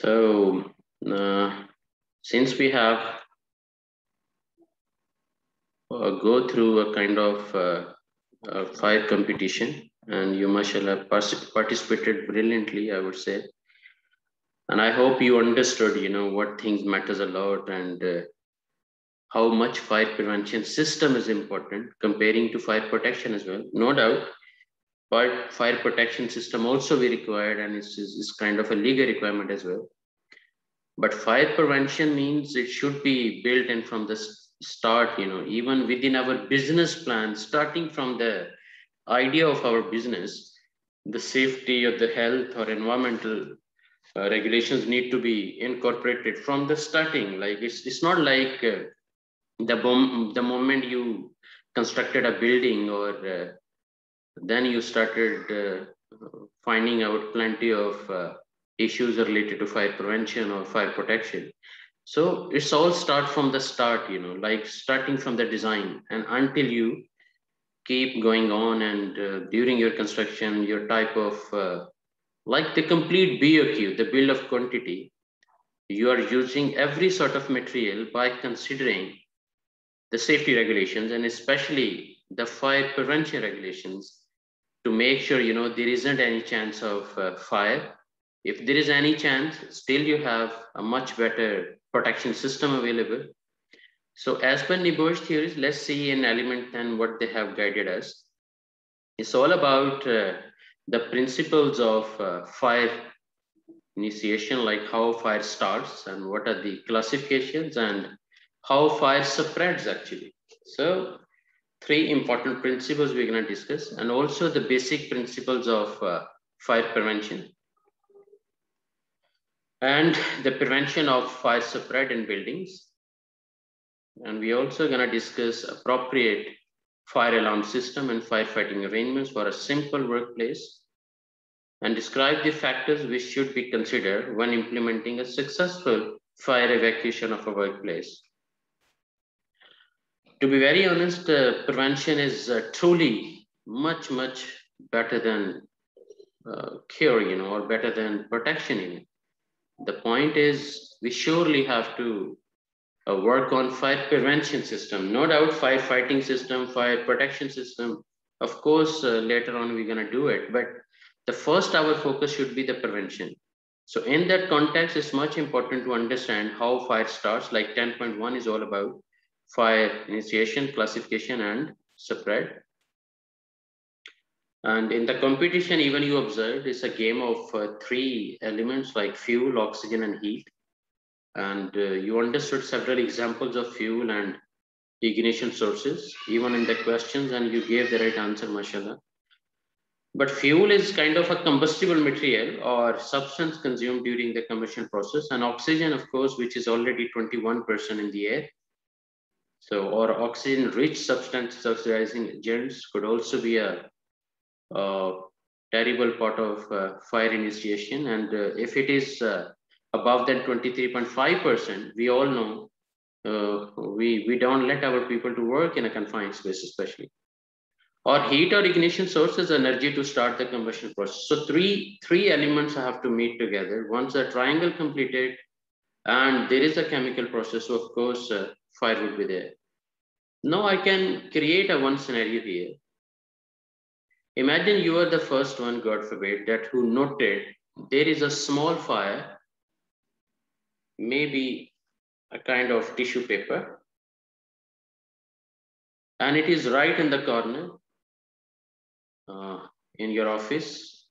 So, since we have go through a kind of fire competition, and you mashallah participated brilliantly, I would say. And I hope you understood, what things matters a lot, and how much fire prevention system is important comparing to fire protection as well. No doubt, but fire protection system also be required, and it's kind of a legal requirement as well. But fire prevention means it should be built in from the start, even within our business plan, starting from the idea of our business, the safety of the health or environmental regulations need to be incorporated from the starting. Like it's not like the moment you constructed a building or then you started finding out plenty of issues related to fire prevention or fire protection. So it's all start from the start, like starting from the design and until you keep going on, and during your construction, your type of like the complete BOQ, the bill of quantity, you are using every sort of material by considering the safety regulations and especially the fire prevention regulations to make sure, there isn't any chance of fire. If there is any chance, still you have a much better protection system available. So as per NEBOSH theories, let's see in element 10 what they have guided us. It's all about the principles of fire initiation, like how fire starts and what are the classifications and how fire spreads actually. So three important principles we're going to discuss, and also the basic principles of fire prevention and the prevention of fire spread in buildings. And we're also going to discuss appropriate fire alarm system and firefighting arrangements for a simple workplace, and describe the factors which should be considered when implementing a successful fire evacuation of a workplace. To be very honest, prevention is truly much better than cure, or better than protection. The point is, we surely have to work on fire prevention system. No doubt, firefighting system, fire protection system. Of course, later on we're going to do it, but the first our focus should be the prevention. So in that context, it's much important to understand how fire starts. Like 10.1 is all about fire initiation, classification, and spread. And in the competition, even you observed, it's a game of three elements like fuel, oxygen, and heat. And you understood several examples of fuel and ignition sources, even in the questions, and you gave the right answer, mashallah. But fuel is kind of a combustible material or substance consumed during the combustion process, and oxygen, of course, which is already 21% in the air. So, or oxygen-rich substances, oxidizing agents could also be a terrible part of fire initiation. And if it is above than 23.5%, we all know we don't let our people to work in a confined space, especially. Or heat or ignition sources energy to start the combustion process. So three elements have to meet together. Once a triangle completed and there is a chemical process, so of course fire would be there. Now I can create a one scenario here. Imagine you are the first one, God forbid, that who noted there is a small fire, maybe a kind of tissue paper, and it is right in the corner in your office.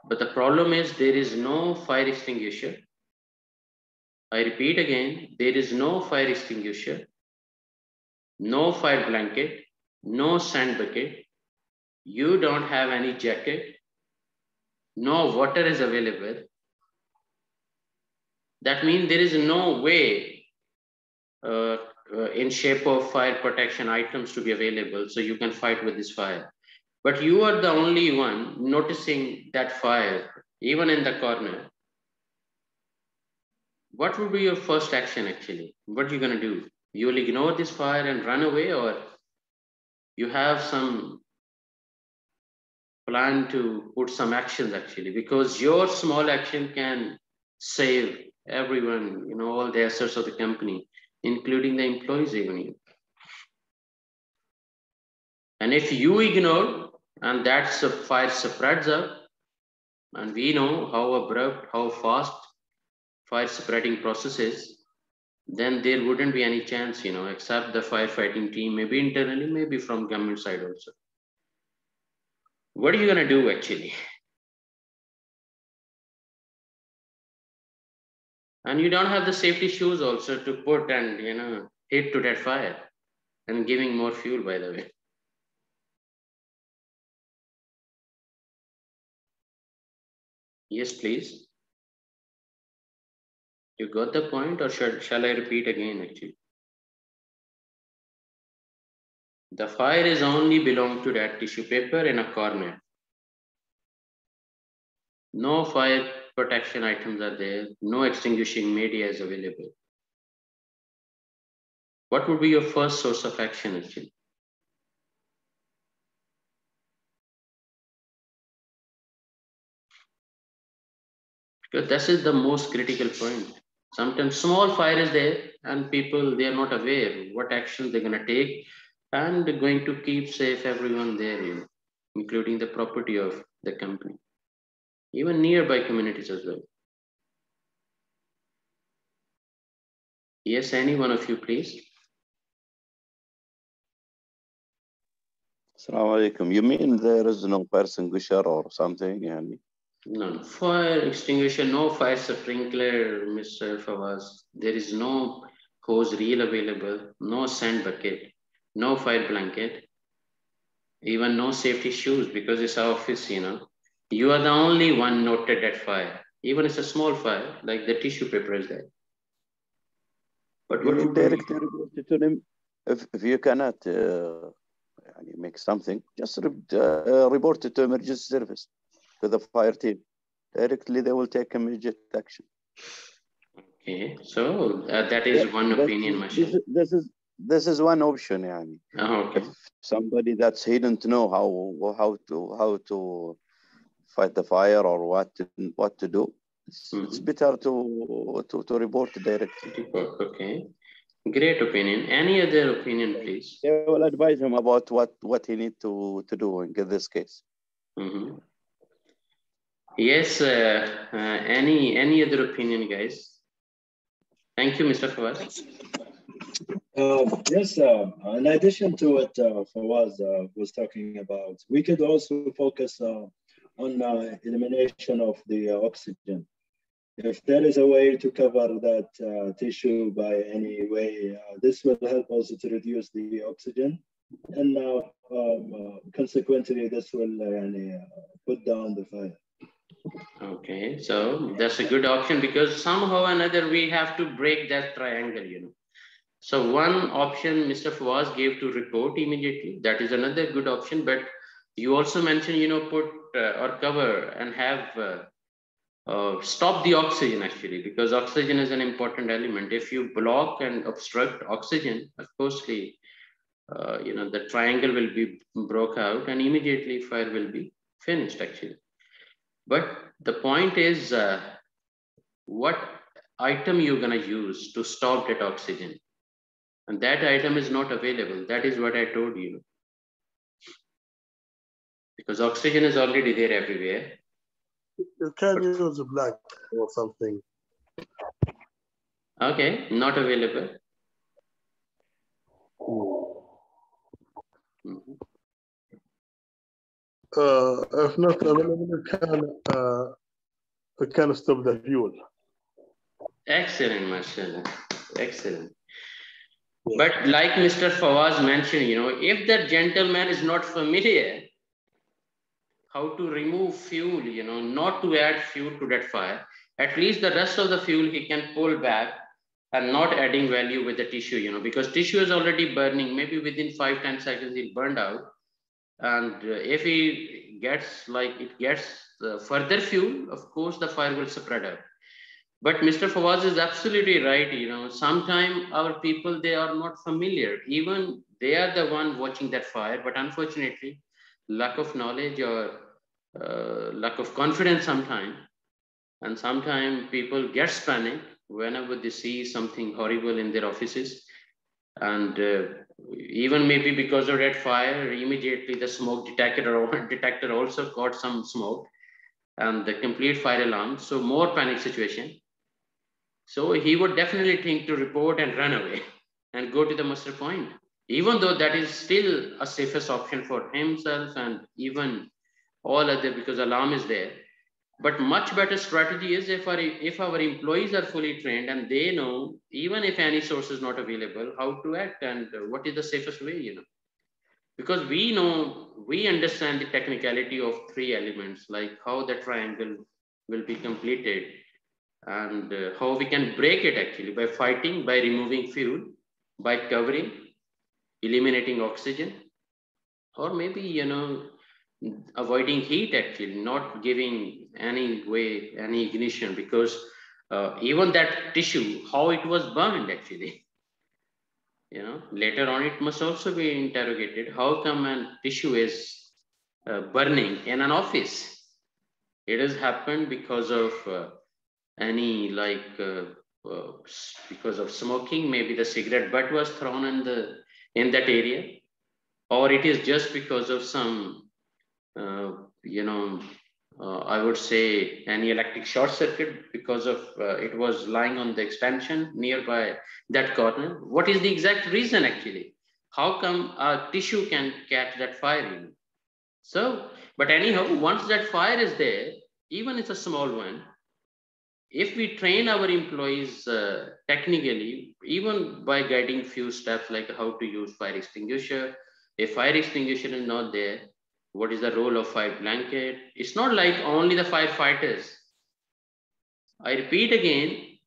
But the problem is there is no fire extinguisher. I repeat again, there is no fire extinguisher, no fire blanket, no sand bucket. You don't have any jacket, no water is available. That means there is no way in shape of fire protection items to be available so you can fight with this fire. But you are the only one noticing that fire, even in the corner. What would be your first action actually? What are you going to do? You will ignore this fire and run away, or you have some plan to put some actions actually, because your small action can save everyone, all the assets of the company, including the employees even. And if you ignore, and that's a fire spreads up, and we know how abrupt, how fast fire spreading process is, then there wouldn't be any chance, except the firefighting team, maybe internally, maybe from government side also. What are you gonna do actually? And you don't have the safety shoes also to put and, hit to that fire and giving more fuel, by the way. Yes, please. You got the point, or shall I repeat again actually? The fire is only belong to that tissue paper in a corner. No fire protection items are there. No extinguishing media is available. What would be your first source of action actually? Because this is the most critical point. Sometimes small fire is there and people, they are not aware what actions they're going to take and they're going to keep safe everyone there, including the property of the company, even nearby communities as well. Yes, any one of you, please. Assalamu alaikum. You mean there is no fire extinguisher or something? Yani? No, fire extinguisher, no fire sprinkler, Mr. Fawaz. There is no hose reel available, no sand bucket, no fire blanket, even no safety shoes, because it's our office, You are the only one noted at fire. Even it's a small fire, like the tissue paper is there. But what would directly report it to them? If you cannot make something, just report it to emergency service, to the fire team. Directly, they will take immediate action. Okay, so that is one opinion, Mashallah. This is one option, yani. Okay. If somebody that's hidden to know how to fight the fire or what to do, it's better to report directly. Okay, great opinion. Any other opinion, please? They will advise him about what he need to do in this case. Yes. Any other opinion, guys? Thank you, Mr. Fawaz. Yes, in addition to what Fawaz was talking about, we could also focus on elimination of the oxygen. If there is a way to cover that tissue by any way, this will help also to reduce the oxygen, and consequently, this will put down the fire. Okay, so that's a good option, because somehow or another we have to break that triangle, So one option Mr. Fawaz gave to report immediately. That is another good option. But you also mentioned, put or cover and have stop the oxygen actually, because oxygen is an important element. If you block and obstruct oxygen, of course, the triangle will be broke out and immediately fire will be finished actually. But the point is, what item you're gonna use to stop that oxygen? And that item is not available. That is what I told you. Because oxygen is already there everywhere. You can use a blank or something. Okay, not available. If not available, it can stop the fuel. Excellent, mashallah. Excellent. Yeah. But like Mr. Fawaz mentioned, if that gentleman is not familiar how to remove fuel, not to add fuel to that fire, at least the rest of the fuel he can pull back and not adding value with the tissue, because tissue is already burning. Maybe within 5-10 seconds he'll burn out. And if he gets further fuel, of course the fire will spread out. But Mr. Fawaz is absolutely right. Sometimes our people, they are not familiar. Even they are the one watching that fire, but unfortunately, lack of knowledge or lack of confidence sometimes. And sometimes people get panic whenever they see something horrible in their offices. And even maybe because of that fire, immediately the smoke detector also caught some smoke and the complete fire alarm. So more panic situation. So he would definitely think to report and run away and go to the muster point, even though that is still a safest option for himself and even all other, because alarm is there. But much better strategy is if our employees are fully trained and they know, even if any source is not available, how to act and what is the safest way, because we understand the technicality of three elements, like how the triangle will be completed and how we can break it actually by fighting, by removing fuel, by covering, eliminating oxygen, or maybe, avoiding heat actually, not giving any way, any ignition, because even that tissue, how it was burned actually, later on it must also be interrogated. How come a tissue is burning in an office? It has happened because of any because of smoking, maybe the cigarette butt was thrown in that area, or it is just because of some I would say any electric short circuit, because of it was lying on the expansion nearby that corner. What is the exact reason actually? How come a tissue can catch that fire? So, but anyhow, once that fire is there, even it's a small one, if we train our employees technically, even by guiding few steps like how to use fire extinguisher, if fire extinguisher is not there, what is the role of fire blanket? It's not like only the firefighters. I repeat again,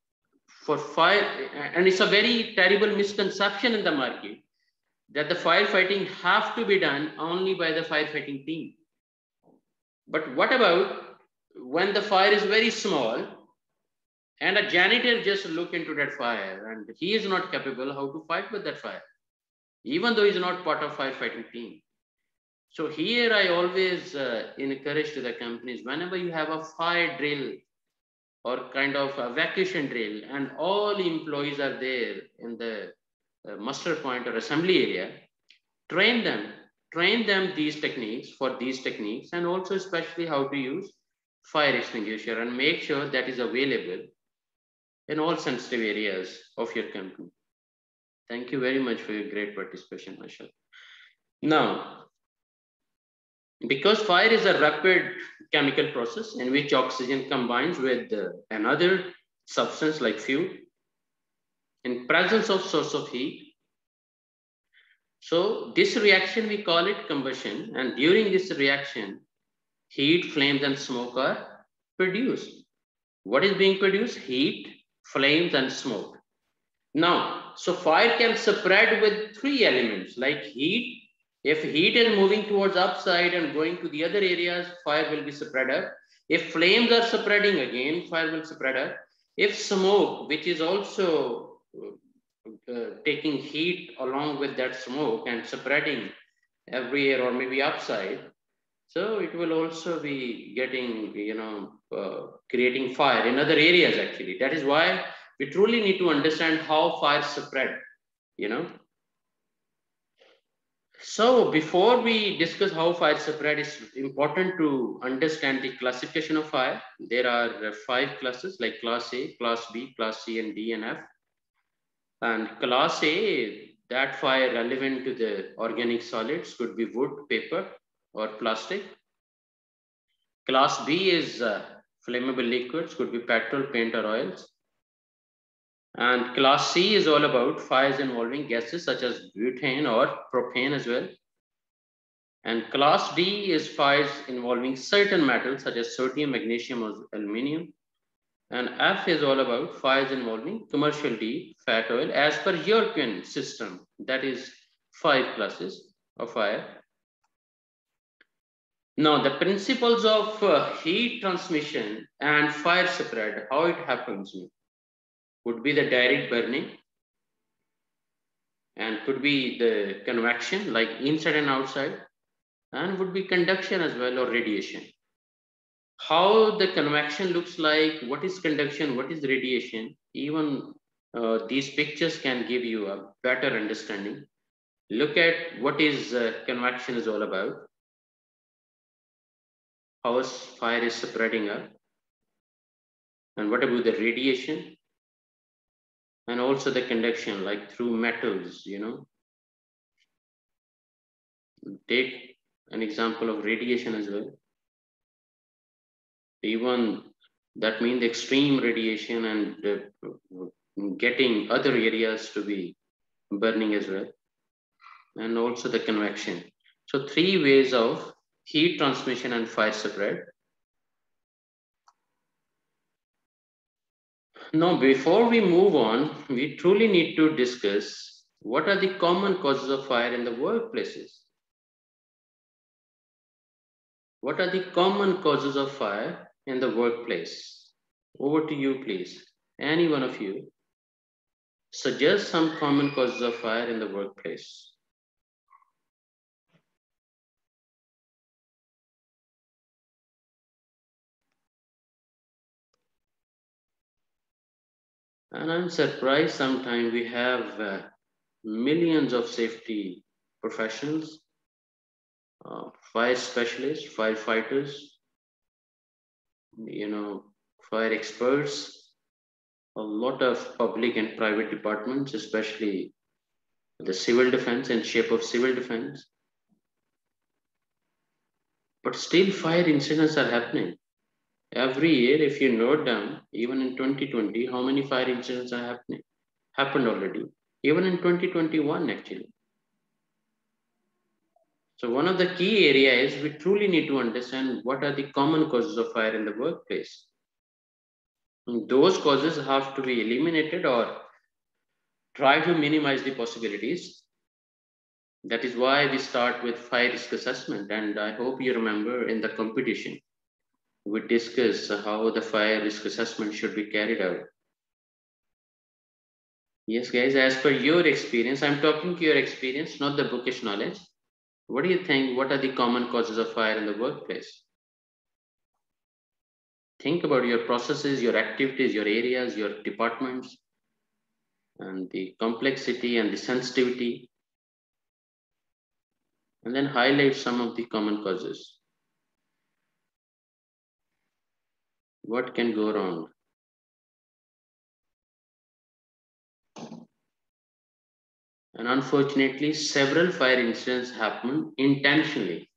for fire, and it's a very terrible misconception in the market that the firefighting have to be done only by the firefighting team. But what about when the fire is very small and a janitor just look into that fire and he is not capable how to fight with that fire, even though he's not part of firefighting team? So here I always encourage to the companies, whenever you have a fire drill or kind of evacuation drill and all employees are there in the muster point or assembly area, train them these techniques, and also especially how to use fire extinguisher, and make sure that is available in all sensitive areas of your company. Thank you very much for your great participation, Marshall. Now, because fire is a rapid chemical process in which oxygen combines with another substance like fuel in presence of source of heat. So this reaction, we call it combustion. And during this reaction, heat, flames, and smoke are produced. What is being produced? Heat, flames, and smoke. Now, so fire can spread with three elements like heat. If heat is moving towards upside and going to the other areas, fire will be spread up. If flames are spreading again, fire will spread up. If smoke, which is also taking heat along with that smoke and spreading everywhere or maybe upside, so it will also be getting, creating fire in other areas actually. That is why we truly need to understand how fire spread, So before we discuss how fire spread, it's important to understand the classification of fire. There are 5 classes like class A, class B, class C, and D and F. And class A, that fire relevant to the organic solids could be wood, paper, or plastic. Class B is flammable liquids, could be petrol, paint, or oils. And class C is all about fires involving gases such as butane or propane as well. And class D is fires involving certain metals such as sodium, magnesium, or aluminum. And F is all about fires involving commercial D, fat oil, as per European system. That is 5 classes of fire. Now, the principles of heat transmission and fire spread, how it happens, would be the direct burning, and could be the convection like inside and outside, and would be conduction as well, or radiation. how the convection looks like, what is conduction, what is radiation. Even these pictures can give you a better understanding. Look at what is convection is all about, how fire is spreading up, and what about the radiation, and also the conduction, like through metals, you know. Take an example of radiation as well. Even that means extreme radiation and getting other areas to be burning as well, and also the convection. So three ways of heat transmission and fire spread. Now, before we move on, we truly need to discuss what are the common causes of fire in the workplaces. What are the common causes of fire in the workplace? Over to you, please. Any one of you. Suggest some common causes of fire in the workplace. And I'm surprised sometimes we have millions of safety professionals, fire specialists, firefighters, you know, fire experts, a lot of public and private departments, especially the civil defense and shape of civil defense. But still fire incidents are happening. Every year, if you note down, even in 2020, how many fire incidents are happened already, even in 2021 actually. So one of the key areas is we truly need to understand what are the common causes of fire in the workplace. And those causes have to be eliminated or try to minimize the possibilities. That is why we start with fire risk assessment. And I hope you remember in the competition, we discussed how the fire risk assessment should be carried out. Yes, guys, as per your experience, I'm talking to your experience, not the bookish knowledge. What do you think? What are the common causes of fire in the workplace? Think about your processes, your activities, your areas, your departments, and the complexity and the sensitivity, and then highlight some of the common causes. What can go wrong? And unfortunately, several fire incidents happen intentionally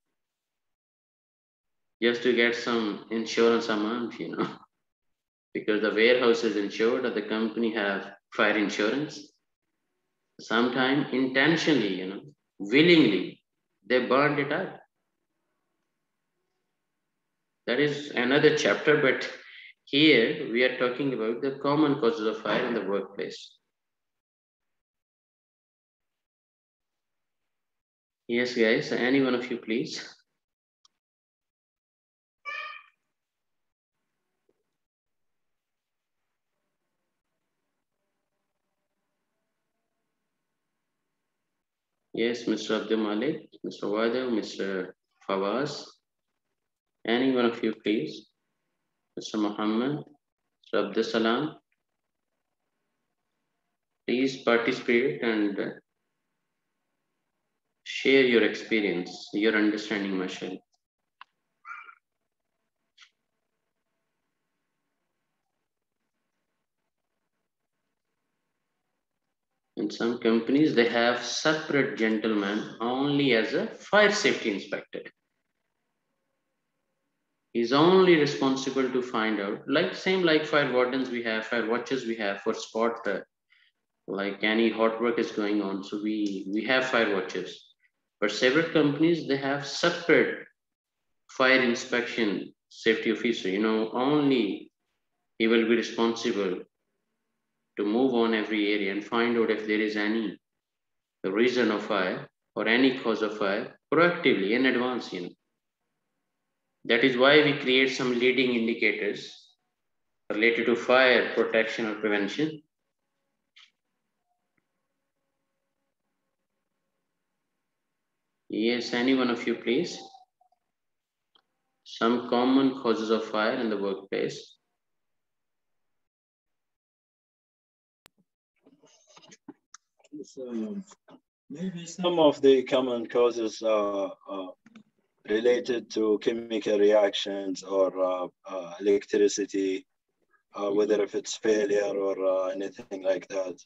just to get some insurance amount, you know, because the warehouse is insured or the company have fire insurance. Sometimes intentionally, you know, willingly, they burned it up. That is another chapter, but here we are talking about the common causes of fire in the workplace. Yes, guys, any one of you, please. Yes, Mr. Abdul Malik, Mr. Wada, Mr. Fawaz. Any one of you, please. Mr. Muhammad, Mr. Abdul Salam. Please participate and share your experience, your understanding, Mashal. In some companies, they have separate gentleman only as a fire safety inspector. He's only responsible to find out, like same like fire wardens we have, fire watches we have for spot like any hot work is going on. So we have fire watches. But several companies, they have separate fire inspection safety officer, you know, only he will be responsible to move on every area and find out if there is any reason of fire or any cause of fire proactively in advance, you know. That is why we create some leading indicators related to fire protection or prevention. Yes, any one of you, please. some common causes of fire in the workplace. So, maybe some of the common causes are related to chemical reactions or electricity, whether if it's failure or anything like that.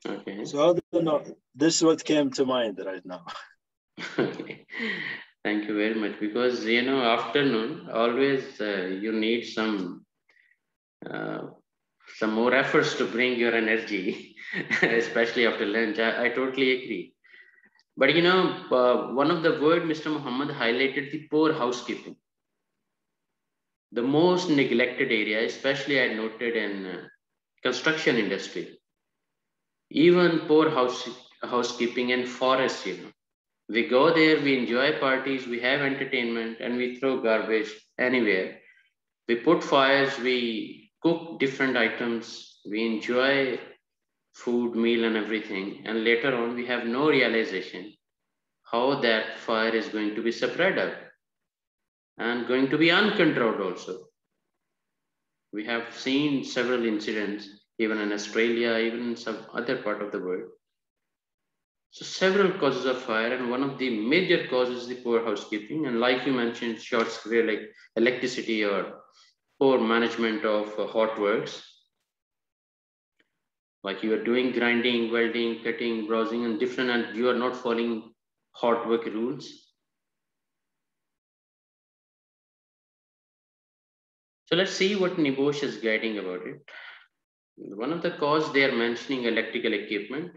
Okay. So I don't know. This is what came to mind right now. Okay. Thank you very much. Because, you know, afternoon, always you need some more efforts to bring your energy, especially after lunch. I totally agree. But, you know, one of the word Mr. Muhammad highlighted, the poor housekeeping. The most neglected area, especially I noted in construction industry. Even poor housekeeping and forests, you know. We go there, we enjoy parties, we have entertainment, and we throw garbage anywhere. We put fires, we cook different items, we enjoy food, meal, and everything. And later on, we have no realization how that fire is going to be spread out and going to be uncontrolled also. We have seen several incidents, even in Australia, even in some other part of the world. So several causes of fire, and one of the major causes is the poor housekeeping. And like you mentioned, short circuit like electricity or poor management of hot works. Like you are doing grinding, welding, cutting, browsing, and different, and you are not following hot work rules. So let's see what NEBOSH is guiding about it. One of the causes they are mentioning electrical equipment.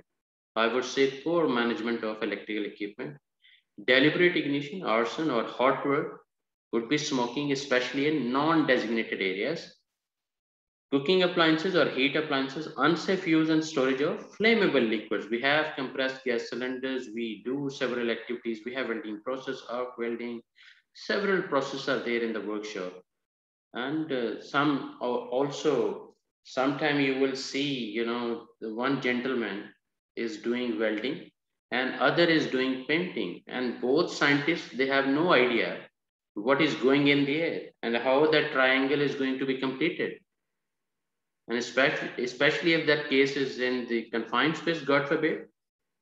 I would say poor management of electrical equipment. Deliberate ignition, arson, or hot work would be smoking, especially in non-designated areas. Cooking appliances or heat appliances, unsafe use and storage of flammable liquids. We have compressed gas cylinders, we do several activities, we have welding process, arc welding, several processes are there in the workshop. And some also, sometime you will see, you know, one gentleman is doing welding and other is doing painting, and both scientists, they have no idea what is going in the air and how that triangle is going to be completed. And especially if that case is in the confined space, God forbid,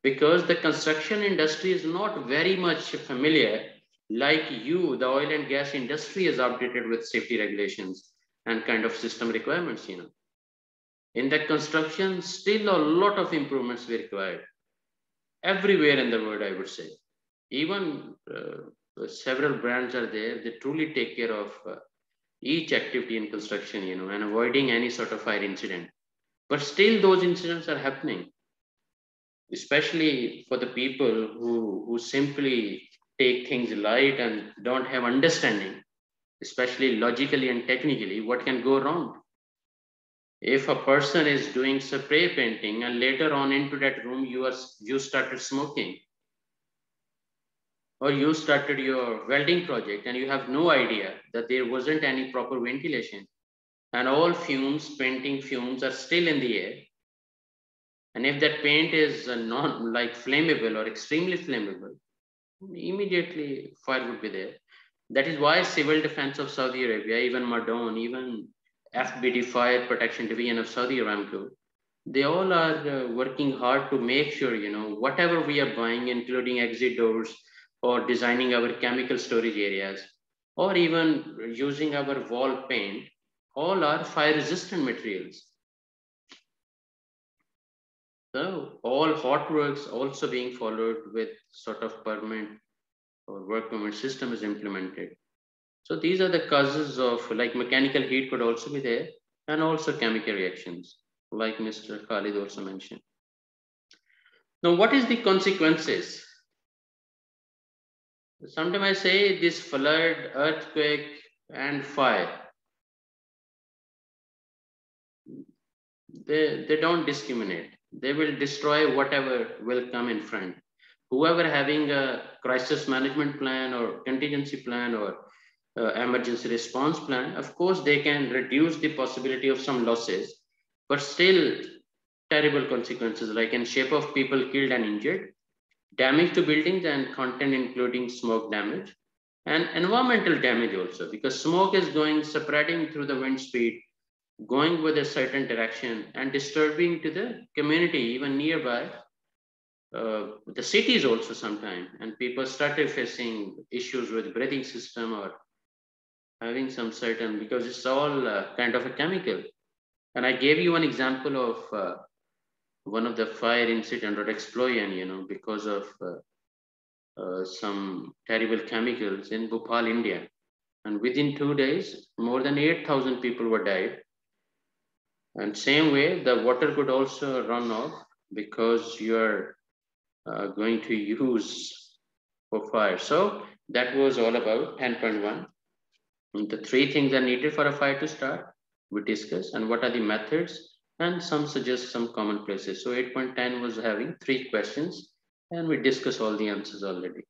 because the construction industry is not very much familiar like you, the oil and gas industry is updated with safety regulations and kind of system requirements, you know. In the construction, still a lot of improvements were required everywhere in the world, I would say. Even several brands are there, they truly take care of each activity in construction, you know, and avoiding any sort of fire incident. But still those incidents are happening, especially for the people who simply take things light and don't have understanding, especially logically and technically, what can go wrong. If a person is doing spray painting and later on into that room you started smoking, or you started your welding project and you have no idea that there wasn't any proper ventilation and all fumes, painting fumes are still in the air. And if that paint is not like flammable or extremely flammable, immediately fire would be there. That is why Civil Defense of Saudi Arabia, even Madon, even FBD Fire Protection Division of Saudi Aramco, they all are working hard to make sure, you know, whatever we are buying, including exit doors or designing our chemical storage areas, or even using our wall paint, all are fire resistant materials. So all hot works also being followed with sort of permit or work permit system is implemented. So these are the causes of, like, mechanical heat could also be there, and also chemical reactions, like Mr. Khalid also mentioned. Now, what is the consequences? Sometimes I say this flood, earthquake, and fire, they don't discriminate. They will destroy whatever will come in front. Whoever having a crisis management plan or contingency plan or emergency response plan, of course, they can reduce the possibility of some losses, but still terrible consequences, like in shape of people killed and injured, damage to buildings and content including smoke damage, and environmental damage also, because smoke is going, spreading through the wind speed, going with a certain direction and disturbing to the community, even nearby, the cities also sometimes, and people started facing issues with breathing system or having some certain, because it's all kind of a chemical. And I gave you one example of one of the fire incident or explosion, because of some terrible chemicals in Bhopal, India. And within 2 days, more than 8,000 people were died. And same way, the water could also run off because you're going to use for fire. So that was all about 10.1. The three things are needed for a fire to start, we discuss, and what are the methods, and some suggest some common places. So 8.10 was having 3 questions, and we discussed all the answers already.